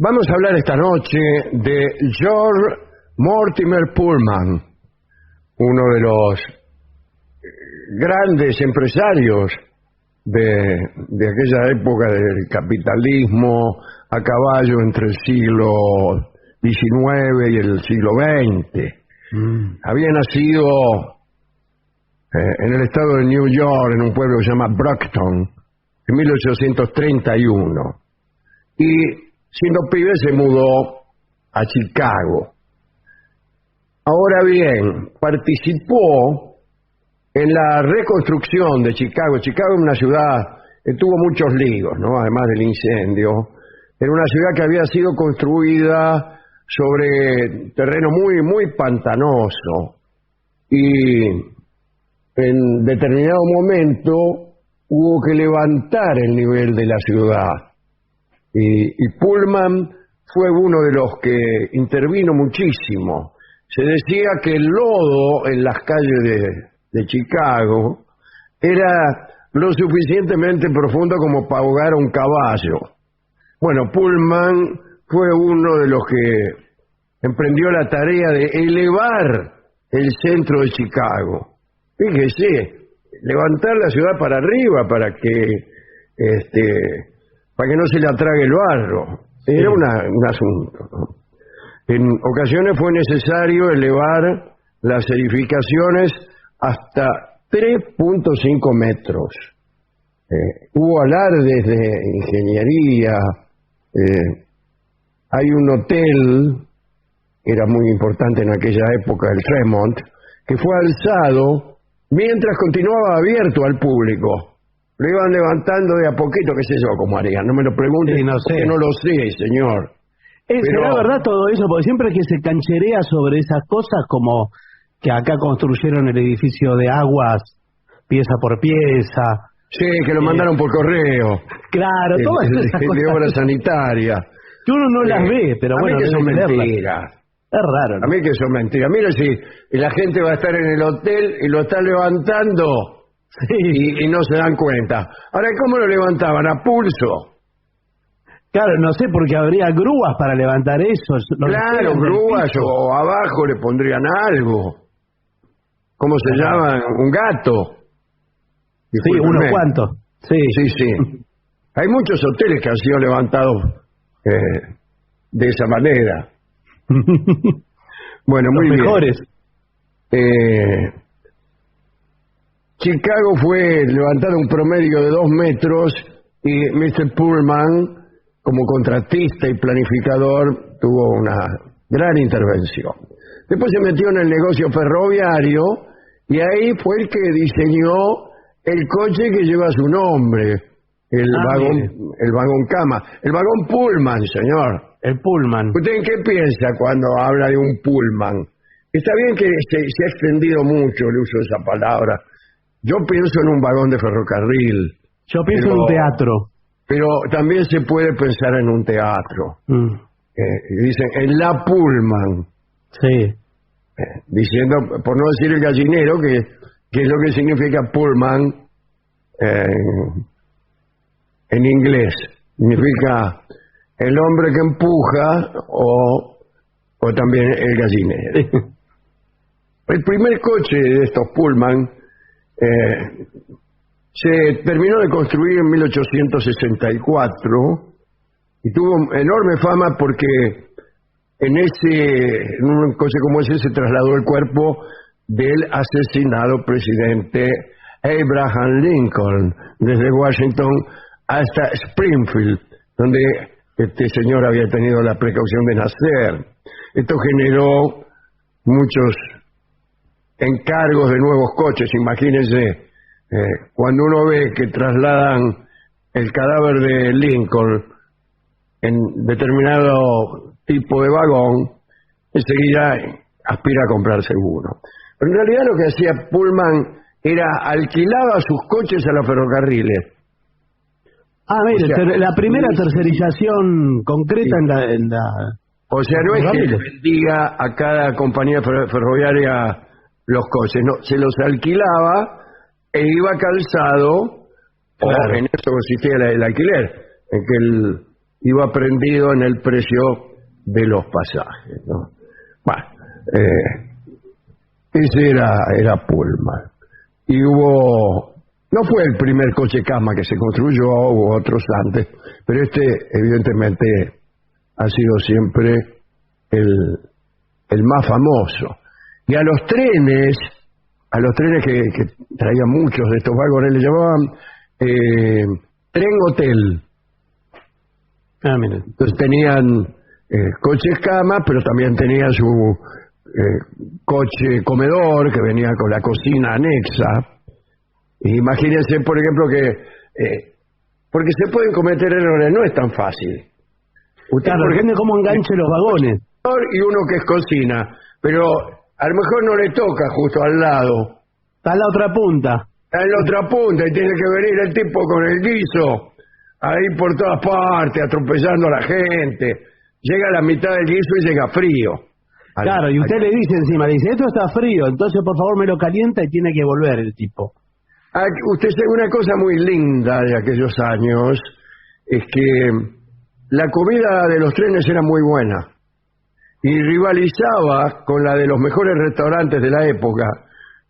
Vamos a hablar esta noche de George Mortimer Pullman, uno de los grandes empresarios de aquella época del capitalismo a caballo entre el siglo XIX y el siglo XX. Había nacido en el estado de New York, en un pueblo que se llama Brockton, en 1831. Y siendo pibe se mudó a Chicago. Ahora bien, participó en la reconstrucción de Chicago. Chicago es una ciudad que tuvo muchos líos, ¿no? Además del incendio. Era una ciudad que había sido construida sobre terreno muy pantanoso. Y en determinado momento hubo que levantar el nivel de la ciudad. Y Pullman fue uno de los que intervino muchísimo. Se decía que el lodo en las calles de Chicago era lo suficientemente profundo como para ahogar a un caballo. Bueno, Pullman fue uno de los que emprendió la tarea de elevar el centro de Chicago. Fíjese, levantar la ciudad para arriba para que no se le atrague el barro. Era un asunto, ¿no? En ocasiones fue necesario elevar las edificaciones hasta 3.5 metros. Hubo alardes de ingeniería. Hay un hotel, era muy importante en aquella época, el Tremont, que fue alzado mientras continuaba abierto al público. Lo iban levantando de a poquito, qué sé yo cómo harían. No me lo pregunten, sí, no sé. porque no lo sé, señor. ¿Será verdad todo eso? Porque siempre que se cancherea sobre esas cosas, como que acá construyeron el edificio de Aguas pieza por pieza. Sí, que lo mandaron por correo. Claro, todas esas cosas. De obra sanitaria. Que uno no las ve, pero a bueno, mí que son debe verlas. mentiras. Es raro, ¿no? A mí que son mentiras. Mira, si la gente va a estar en el hotel y lo está levantando y no se dan cuenta. Ahora, ¿cómo lo levantaban? ¿A pulso? Claro, no sé, porque habría grúas para levantar eso. Claro, grúas o abajo le pondrían algo. ¿Cómo se llama? Un gato. Sí, Discúlpeme. unos cuantos. Sí. Hay muchos hoteles que han sido levantados de esa manera. Bueno, muy Los bien. mejores. Chicago fue levantado un promedio de 2 metros y Mr. Pullman, como contratista y planificador, tuvo una gran intervención. Después se metió en el negocio ferroviario y ahí fue el que diseñó el coche que lleva su nombre, el vagón cama, el vagón Pullman, señor. El Pullman. ¿Usted en qué piensa cuando habla de un Pullman? Está bien que se ha extendido mucho el uso de esa palabra. Yo pienso en un vagón de ferrocarril. Yo pienso en un teatro. Pero también se puede pensar en un teatro. Dicen, en la Pullman. Sí. Diciendo, por no decir el gallinero, que es lo que significa Pullman en inglés. Significa el hombre que empuja o también el gallinero. El primer coche de estos Pullman se terminó de construir en 1864 y tuvo enorme fama porque en un coche como ese se trasladó el cuerpo del asesinado presidente Abraham Lincoln desde Washington hasta Springfield, donde este señor había tenido la precaución de nacer. Esto generó muchos encargos de nuevos coches. Imagínense, cuando uno ve que trasladan el cadáver de Lincoln en determinado tipo de vagón, enseguida aspira a comprarse uno. Pero en realidad lo que hacía Pullman era alquilaba sus coches a los ferrocarriles. Mire, la primera tercerización concreta en la... O sea, no es que le bendiga a cada compañía ferroviaria los coches, no, se los alquilaba e iba calzado, claro. O en eso consistía el alquiler, en que iba prendido en el precio de los pasajes, ¿no? Bueno, ese era Pullman. Y no fue el primer coche cama que se construyó, hubo otros antes, pero este evidentemente ha sido siempre el más famoso. Y a los trenes que traían muchos de estos vagones, le llamaban tren hotel. Miren. Entonces tenían coches cama, pero también tenían su coche comedor que venía con la cocina anexa. Imagínense, por ejemplo, que porque se pueden cometer errores, no es tan fácil. Usted, Claro, depende cómo enganche los vagones. y uno que es cocina, pero a lo mejor no le toca justo al lado. Está en la otra punta. Está en la otra punta y tiene que venir el tipo con el guiso ahí por todas partes, atropellando a la gente. Llega a la mitad del guiso y llega frío. Claro, y usted le dice encima, dice, esto está frío, entonces por favor me lo calienta y tiene que volver el tipo. Usted sabe una cosa muy linda de aquellos años, es que la comida de los trenes era muy buena y rivalizaba con la de los mejores restaurantes de la época.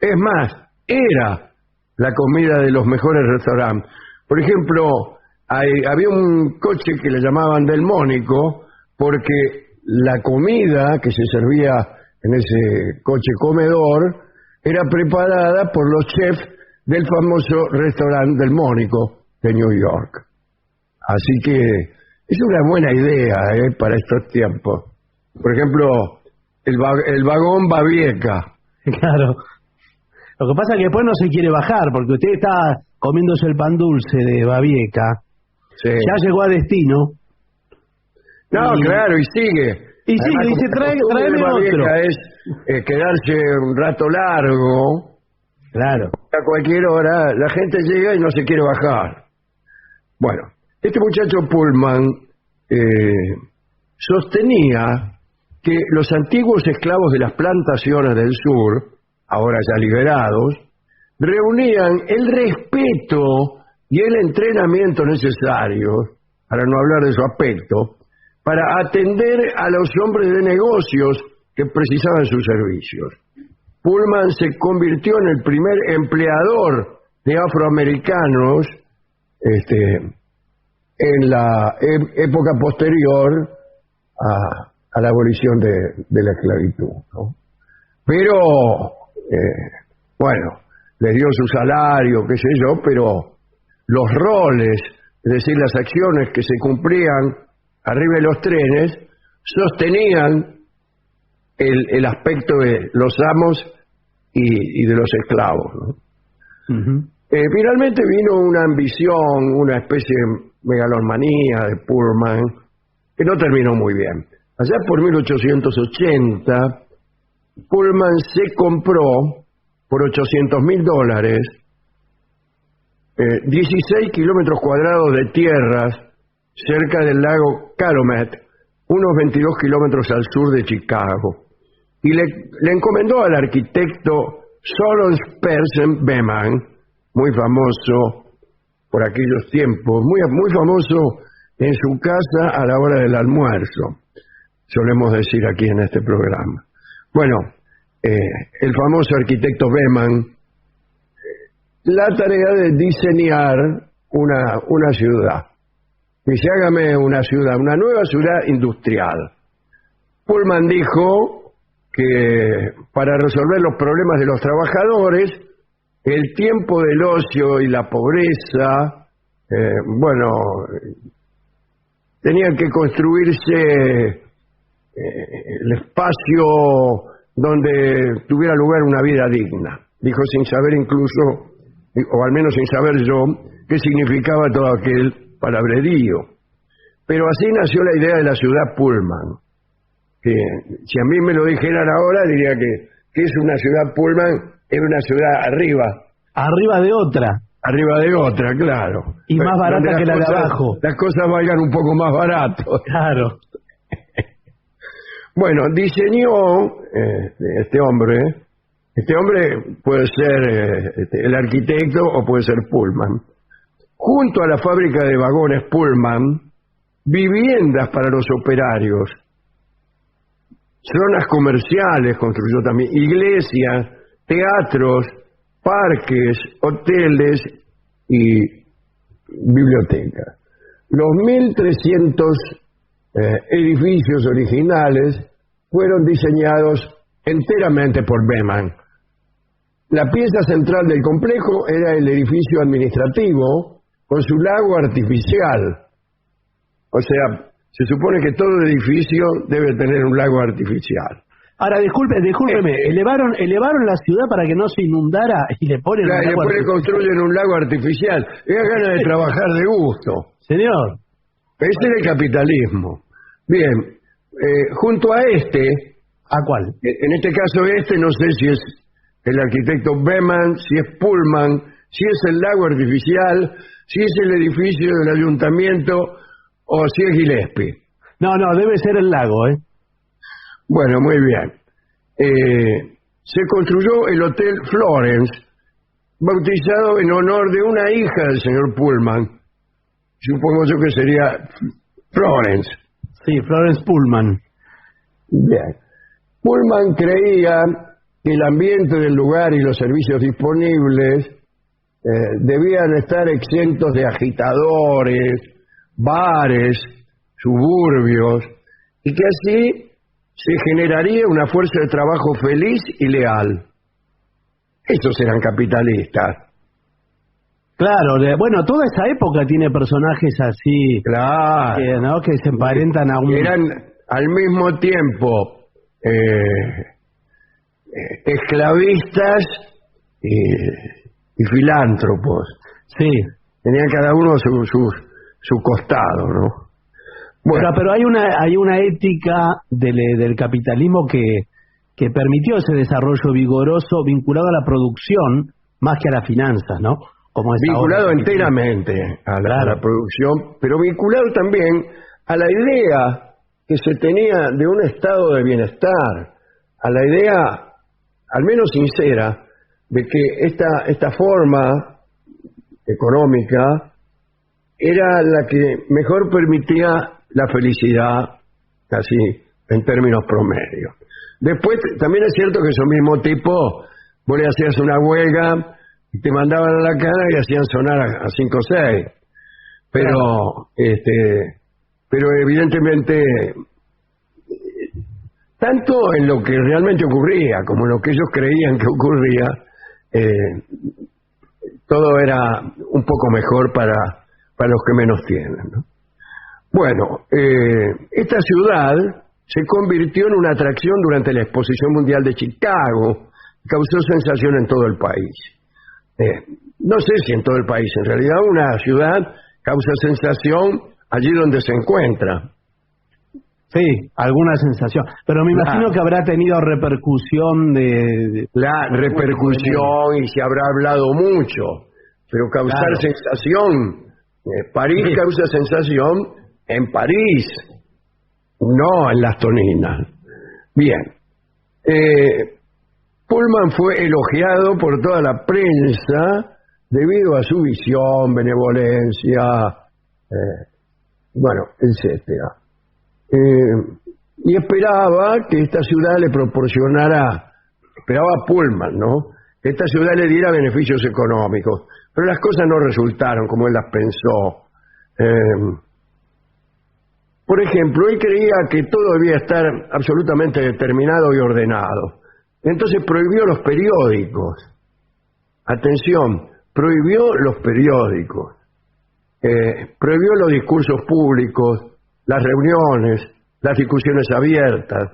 Es más, era la comida de los mejores restaurantes. Por ejemplo, había un coche que le llamaban Del Mónico porque la comida que se servía en ese coche comedor era preparada por los chefs del famoso restaurante Del Mónico de New York. Así que es una buena idea para estos tiempos. Por ejemplo, el vagón Babieca. Claro. Lo que pasa es que después no se quiere bajar, porque usted está comiéndose el pan dulce de Babieca. Sí. Ya llegó a destino. No, claro, y sigue. Y sigue, Además, dice, como la costumbre tráeme de Babieca otro. es quedarse un rato largo. Claro. A cualquier hora la gente llega y no se quiere bajar. Bueno, este muchacho Pullman sostenía que los antiguos esclavos de las plantaciones del sur, ahora ya liberados, reunían el respeto y el entrenamiento necesarios, para no hablar de su aspecto, para atender a los hombres de negocios que precisaban sus servicios. Pullman se convirtió en el primer empleador de afroamericanos en la época posterior a la abolición de la esclavitud, ¿no? Pero, bueno, les dio su salario, qué sé yo, pero los roles, es decir, las acciones que se cumplían arriba de los trenes, sostenían el aspecto de los amos y de los esclavos, ¿no? Uh-huh. Finalmente vino una ambición, una especie de megalomanía de Pullman, que no terminó muy bien. Allá por 1880, Pullman se compró por $800,000 16 kilómetros cuadrados de tierras cerca del lago Calumet, unos 22 kilómetros al sur de Chicago, y le encomendó al arquitecto Solon Spersen Beman, muy famoso por aquellos tiempos, muy famoso en su casa a la hora del almuerzo, solemos decir aquí en este programa. Bueno, el famoso arquitecto Beman, la tarea de diseñar una ciudad. Dice, hágame una ciudad, una nueva ciudad industrial. Pullman dijo que para resolver los problemas de los trabajadores, el tiempo del ocio y la pobreza, tenían que construirse el espacio donde tuviera lugar una vida digna. Dijo sin saber incluso, o al menos sin saber yo, qué significaba todo aquel palabrerío. Pero así nació la idea de la ciudad Pullman, que si a mí me lo dijeran ahora diría que es una ciudad Pullman, es una ciudad arriba de otra. Arriba de otra, claro. Y más barata donde que la de cosas, abajo. Las cosas valgan un poco más barato. Claro. Bueno, diseñó este hombre puede ser el arquitecto o puede ser Pullman. Junto a la fábrica de vagones Pullman, viviendas para los operarios, zonas comerciales construyó también, iglesias, teatros, parques, hoteles y bibliotecas. Los 1.300 edificios originales fueron diseñados enteramente por Beman. La pieza central del complejo era el edificio administrativo con su lago artificial. O sea, se supone que todo edificio debe tener un lago artificial. Ahora, discúlpeme, elevaron la ciudad para que no se inundara y le ponen un lago después le artificial. construyen un lago artificial. Es ganas de trabajar de gusto. Señor. Ese es el capitalismo. Bien, junto a este, ¿A cuál? en este caso no sé si es el arquitecto Beman, si es Pullman, si es el lago artificial, si es el edificio del ayuntamiento o si es Gillespie. No, debe ser el lago, ¿eh? Bueno, muy bien. Se construyó el Hotel Florence, bautizado en honor de una hija del señor Pullman. Supongo yo que sería Florence. Sí, Florence Pullman. Bien. Pullman creía que el ambiente del lugar y los servicios disponibles debían estar exentos de agitadores, bares, suburbios, y que así se generaría una fuerza de trabajo feliz y leal. Estos eran capitalistas. Claro, bueno, toda esa época tiene personajes así, Claro. ¿no? Que se emparentan a un... Eran al mismo tiempo esclavistas y filántropos. Sí. Tenían cada uno su costado, ¿no? Bueno, Pero hay una ética del capitalismo que permitió ese desarrollo vigoroso vinculado a la producción más que a las finanzas, ¿no? Como es vinculado ahora. enteramente a Claro. la producción, pero vinculado también a la idea que se tenía de un estado de bienestar, a la idea, al menos sincera, de que esta forma económica era la que mejor permitía la felicidad, así en términos promedios. Después, también es cierto que esos mismos tipos, vos le hacías una huelga y te mandaban a la cara y hacían sonar a 5 o 6. Pero, pero evidentemente, tanto en lo que realmente ocurría como en lo que ellos creían que ocurría, todo era un poco mejor para los que menos tienen, ¿no? Bueno, esta ciudad se convirtió en una atracción durante la Exposición Mundial de Chicago, causó sensación en todo el país. No sé si en todo el país, en realidad una ciudad causa sensación allí donde se encuentra. Sí, alguna sensación. Pero me imagino que habrá tenido repercusión La repercusión, y se habrá hablado mucho, pero causar Claro. sensación. París causa sensación en París, no en las Toninas. Bien. Pullman fue elogiado por toda la prensa debido a su visión, benevolencia, bueno, etcétera. Y esperaba que esta ciudad le proporcionara, esperaba Pullman, ¿no? Que esta ciudad le diera beneficios económicos, pero las cosas no resultaron como él las pensó. Por ejemplo, él creía que todo debía estar absolutamente determinado y ordenado. Entonces prohibió los periódicos. Atención, prohibió los periódicos. Prohibió los discursos públicos, las reuniones, las discusiones abiertas.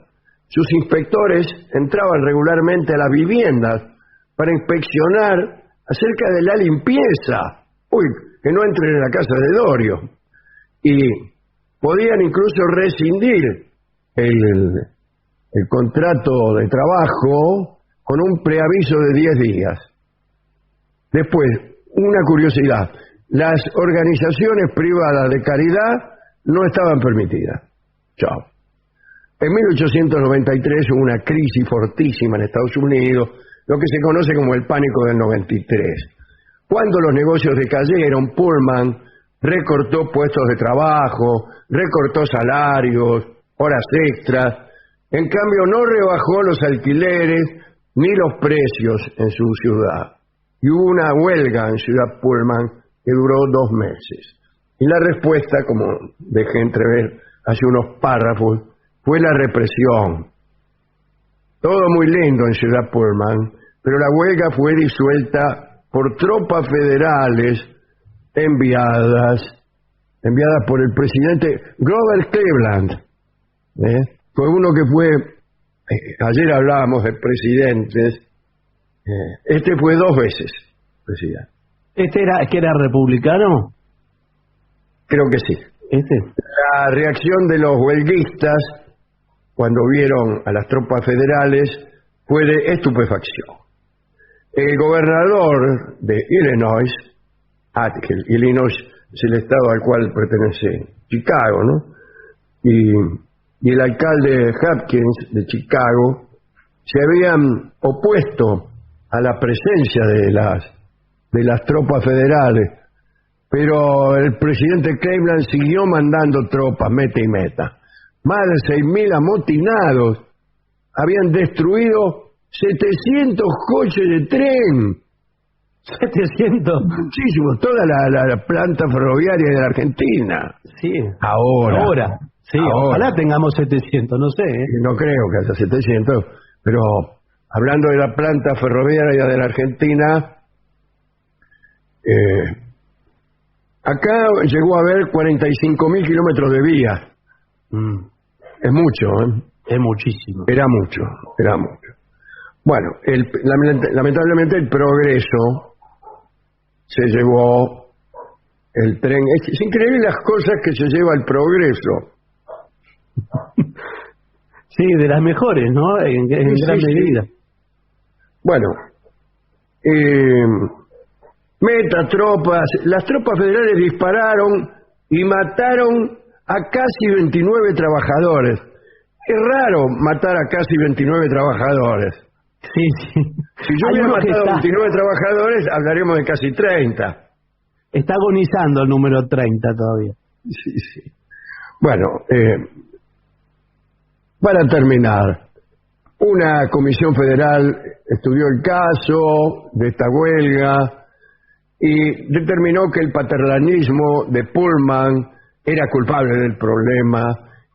Sus inspectores entraban regularmente a las viviendas para inspeccionar acerca de la limpieza. Uy, que no entren en la casa de Dorio. Y podían incluso rescindir el contrato de trabajo con un preaviso de 10 días. Después, una curiosidad, las organizaciones privadas de caridad no estaban permitidas. Chao. En 1893 hubo una crisis fortísima en Estados Unidos, lo que se conoce como el pánico del 93. Cuando los negocios decayeron, Pullman recortó puestos de trabajo, recortó salarios, horas extras. En cambio, no rebajó los alquileres ni los precios en su ciudad. Y hubo una huelga en Ciudad Pullman que duró 2 meses. Y la respuesta, como dejé entrever hace unos párrafos, fue la represión. Todo muy lindo en Ciudad Pullman, pero la huelga fue disuelta por tropas federales enviadas por el presidente Grover Cleveland. Fue uno que fue, ayer hablábamos de presidentes, este fue 2 veces presidente. ¿Este era republicano? Creo que sí. La reacción de los huelguistas cuando vieron a las tropas federales fue de estupefacción. El gobernador de Illinois, Illinois es el estado al cual pertenece Chicago, ¿no? Y el alcalde Hopkins de Chicago se habían opuesto a la presencia de las tropas federales, pero el presidente Cleveland siguió mandando tropas, meta y meta. Más de 6.000 amotinados habían destruido 700 coches de tren. 700. Muchísimo, toda la planta ferroviaria de la Argentina. Sí. Ahora. Sí, ojalá tengamos 700, no sé. No creo que haya 700, pero hablando de la planta ferroviaria de la Argentina, acá llegó a haber 45.000 kilómetros de vía. Es mucho, ¿eh? Es muchísimo. Era mucho. Bueno, lamentablemente el progreso se llevó el tren. Es increíble las cosas que se lleva el progreso. Sí, de las mejores, ¿no? En gran medida. Bueno, las tropas federales dispararon y mataron a casi 29 trabajadores. Es raro matar a casi 29 trabajadores. Sí. Si yo hubiera matado a 29 trabajadores, hablaremos de casi 30. Está agonizando el número 30 todavía. Sí. Bueno, para terminar, una comisión federal estudió el caso de esta huelga y determinó que el paternalismo de Pullman era culpable del problema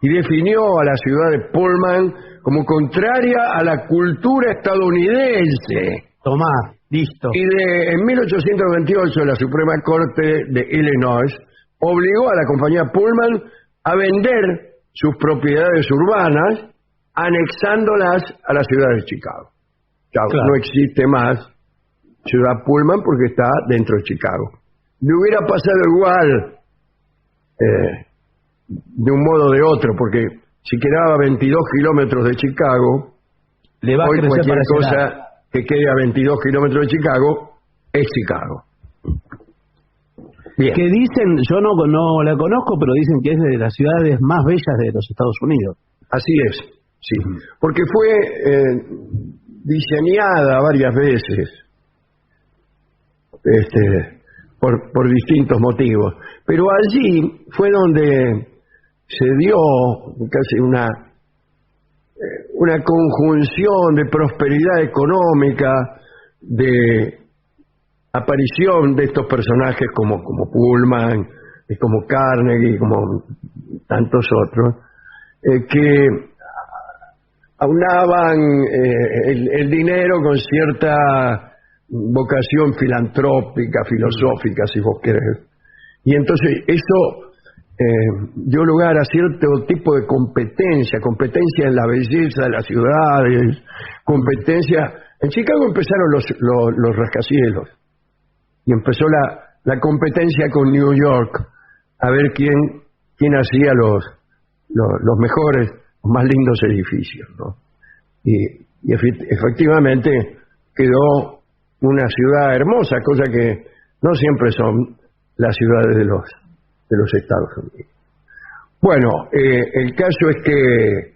y definió a la ciudad de Pullman como contraria a la cultura estadounidense. Tomá, listo. Y en 1828 la Suprema Corte de Illinois obligó a la compañía Pullman a vender sus propiedades urbanas, anexándolas a la ciudad de Chicago. Claro. No existe más ciudad Pullman porque está dentro de Chicago. Le hubiera pasado igual de un modo o de otro, porque si quedaba a 22 kilómetros de Chicago, hoy cualquier cosa que quede a 22 kilómetros de Chicago es Chicago. Bien. Que dicen, yo no la conozco, pero dicen que es de las ciudades más bellas de los Estados Unidos. Así es, sí. Porque fue diseñada varias veces por distintos motivos. Pero allí fue donde se dio casi una conjunción de prosperidad económica, de aparición de estos personajes como Pullman, como Carnegie, como tantos otros, que aunaban el dinero con cierta vocación filantrópica, filosófica, si vos querés. Y entonces eso dio lugar a cierto tipo de competencia en la belleza de las ciudades, competencia. En Chicago empezaron los rascacielos y empezó la competencia con New York a ver quién hacía los mejores, los más lindos edificios, ¿no? Y efectivamente quedó una ciudad hermosa, cosa que no siempre son las ciudades de los Estados Unidos. Bueno, el caso es que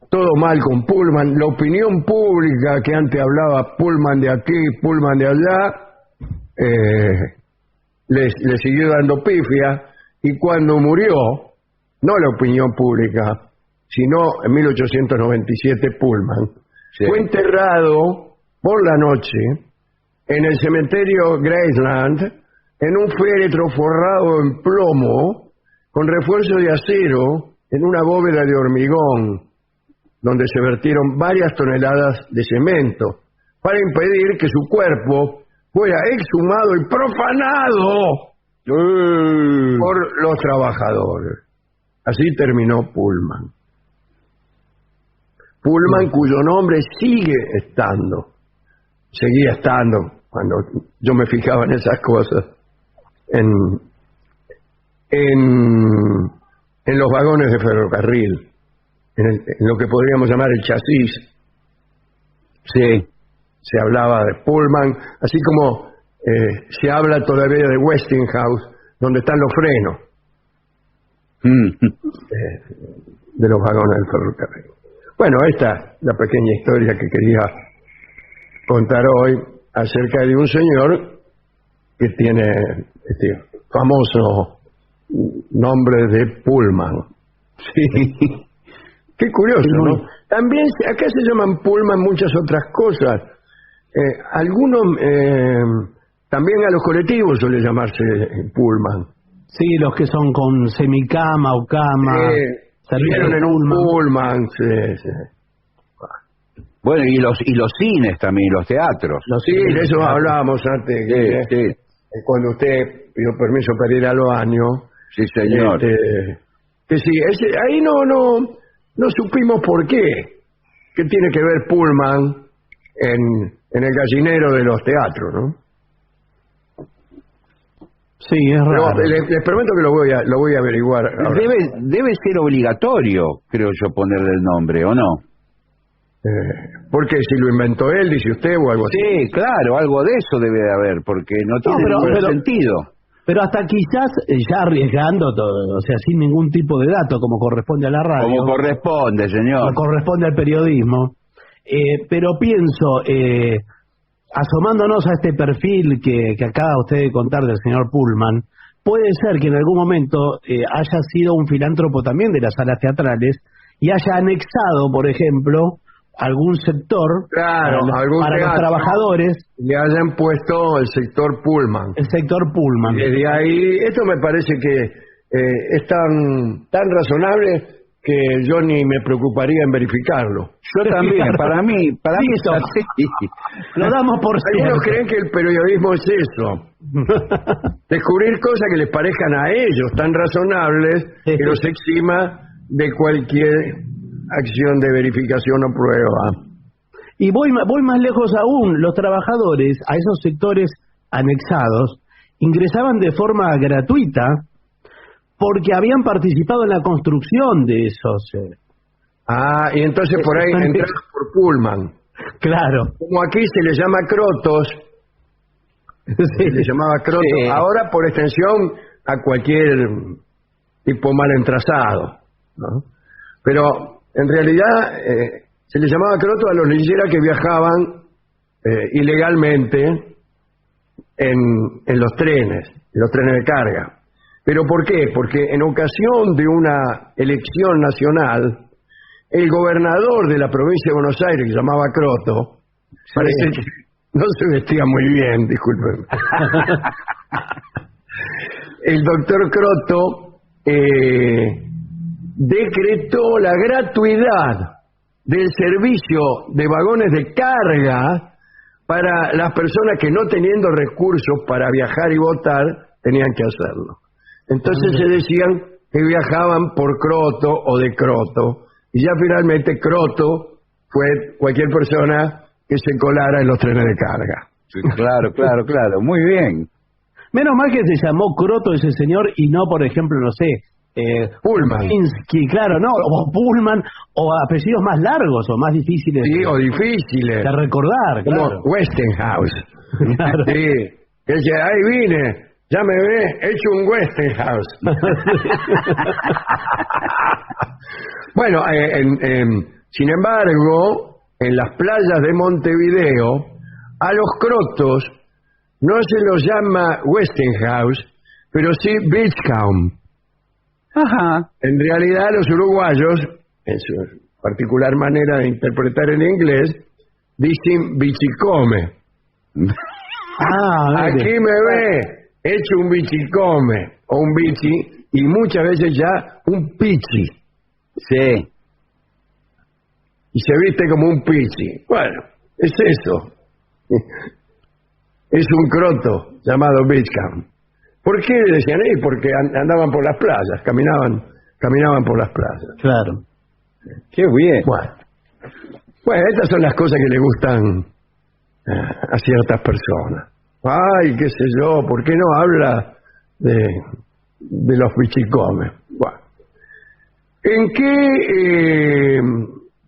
todo mal con Pullman. La opinión pública que antes hablaba Pullman de aquí, Pullman de allá, le siguió dando pifia. Y cuando murió, no la opinión pública, sino en 1897 Pullman, Sí. fue enterrado por la noche en el cementerio Graceland en un féretro forrado en plomo con refuerzo de acero en una bóveda de hormigón donde se vertieron varias toneladas de cemento para impedir que su cuerpo fuera exhumado y profanado por los trabajadores. Así terminó Pullman. Pullman, cuyo nombre seguía estando, cuando yo me fijaba en esas cosas, en los vagones de ferrocarril, en lo que podríamos llamar el chasis. Sí. Se hablaba de Pullman, así como se habla todavía de Westinghouse, donde están los frenos de los vagones del ferrocarril. Bueno, esta es la pequeña historia que quería contar hoy acerca de un señor que tiene este famoso nombre de Pullman. Sí. Qué curioso, ¿no? También acá se llaman Pullman muchas otras cosas. Algunos, también a los colectivos suele llamarse Pullman. Sí, los que son con semicama o cama. Salieron en un Pullman. Sí. Bueno, y los cines también, los teatros. Sí, de eso hablábamos antes. Sí. Cuando usted pidió permiso para ir al baño. Sí, señor. Que sí, ahí no supimos por qué. ¿Qué tiene que ver Pullman en el gallinero de los teatros, no? Sí, es raro. Les prometo que lo voy a averiguar ahora. Debe ser obligatorio, creo yo, ponerle el nombre, ¿o no? Porque si lo inventó él, dice usted, o algo así. Sí, claro, algo de eso debe de haber, porque no tiene ningún sentido. Pero hasta quizás ya arriesgando todo, o sea, sin ningún tipo de dato, como corresponde a la radio. Como corresponde, señor. Como corresponde al periodismo. Pero pienso, asomándonos a este perfil que acaba usted de contar del señor Pullman, puede ser que en algún momento haya sido un filántropo también de las salas teatrales y haya anexado, por ejemplo, algún sector para los trabajadores. Le hayan puesto el sector Pullman. El sector Pullman. Y desde ahí, esto me parece que es tan razonable que yo ni me preocuparía en verificarlo. Yo también, para mí es así. Lo damos por cierto. Algunos creen que el periodismo es eso. Descubrir cosas que les parezcan a ellos tan razonables que los exima de cualquier acción de verificación o prueba. Y voy más lejos aún. Los trabajadores a esos sectores anexados ingresaban de forma gratuita porque habían participado en la construcción de esos. Y entonces por ahí entraron por Pullman. Claro. Como aquí se le llama Crotos, se le llamaba Crotos, Sí. Ahora por extensión a cualquier tipo mal entrasado, ¿no? Pero en realidad se le llamaba Crotos a los lincheras que viajaban ilegalmente en los trenes de carga. ¿Pero por qué? Porque en ocasión de una elección nacional, el gobernador de la provincia de Buenos Aires, que se llamaba Croto, parece que no se vestía muy bien, disculpen. El doctor Croto decretó la gratuidad del servicio de vagones de carga para las personas que no teniendo recursos para viajar y votar, tenían que hacerlo. Entonces se decían que viajaban por Croto o de Croto, y ya finalmente Croto fue cualquier persona que se colara en los trenes de carga. Sí, claro, muy bien. Menos mal que se llamó Croto ese señor y no, por ejemplo, no sé, Pullman. Pinsky, claro, no, o Pullman, o apellidos más largos o más difíciles. Sí, o difíciles. De recordar, Como claro. Westinghouse. Claro. Sí, que dice, ahí vine, ya me ve, hecho un Westinghouse. Bueno, sin embargo, en las playas de Montevideo, a los crotos no se los llama Westinghouse, pero sí Beachcomb. Ajá. En realidad los uruguayos, en su particular manera de interpretar el inglés, dicen bichicome. Mire. Aquí me ve, hecho un bichicome o un bichi, y muchas veces ya un pichi, Sí. y se viste como un pichi. Bueno, es eso. Es un croto llamado Beachcam. ¿Por qué decían ahí? Porque andaban por las playas, caminaban por las playas. Claro. Qué bien. Bueno, estas son las cosas que le gustan a ciertas personas. Ay, qué sé yo, ¿por qué no habla de los bichicomes? Bueno. ¿En qué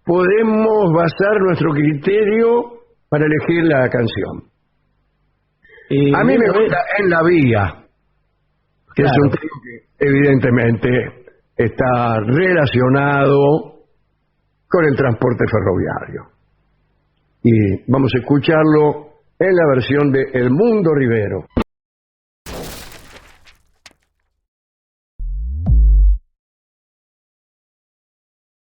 podemos basar nuestro criterio para elegir la canción? A mí me gusta En la Vía, que es un tema que evidentemente está relacionado con el transporte ferroviario. Y vamos a escucharlo en la versión de El Mundo Rivero.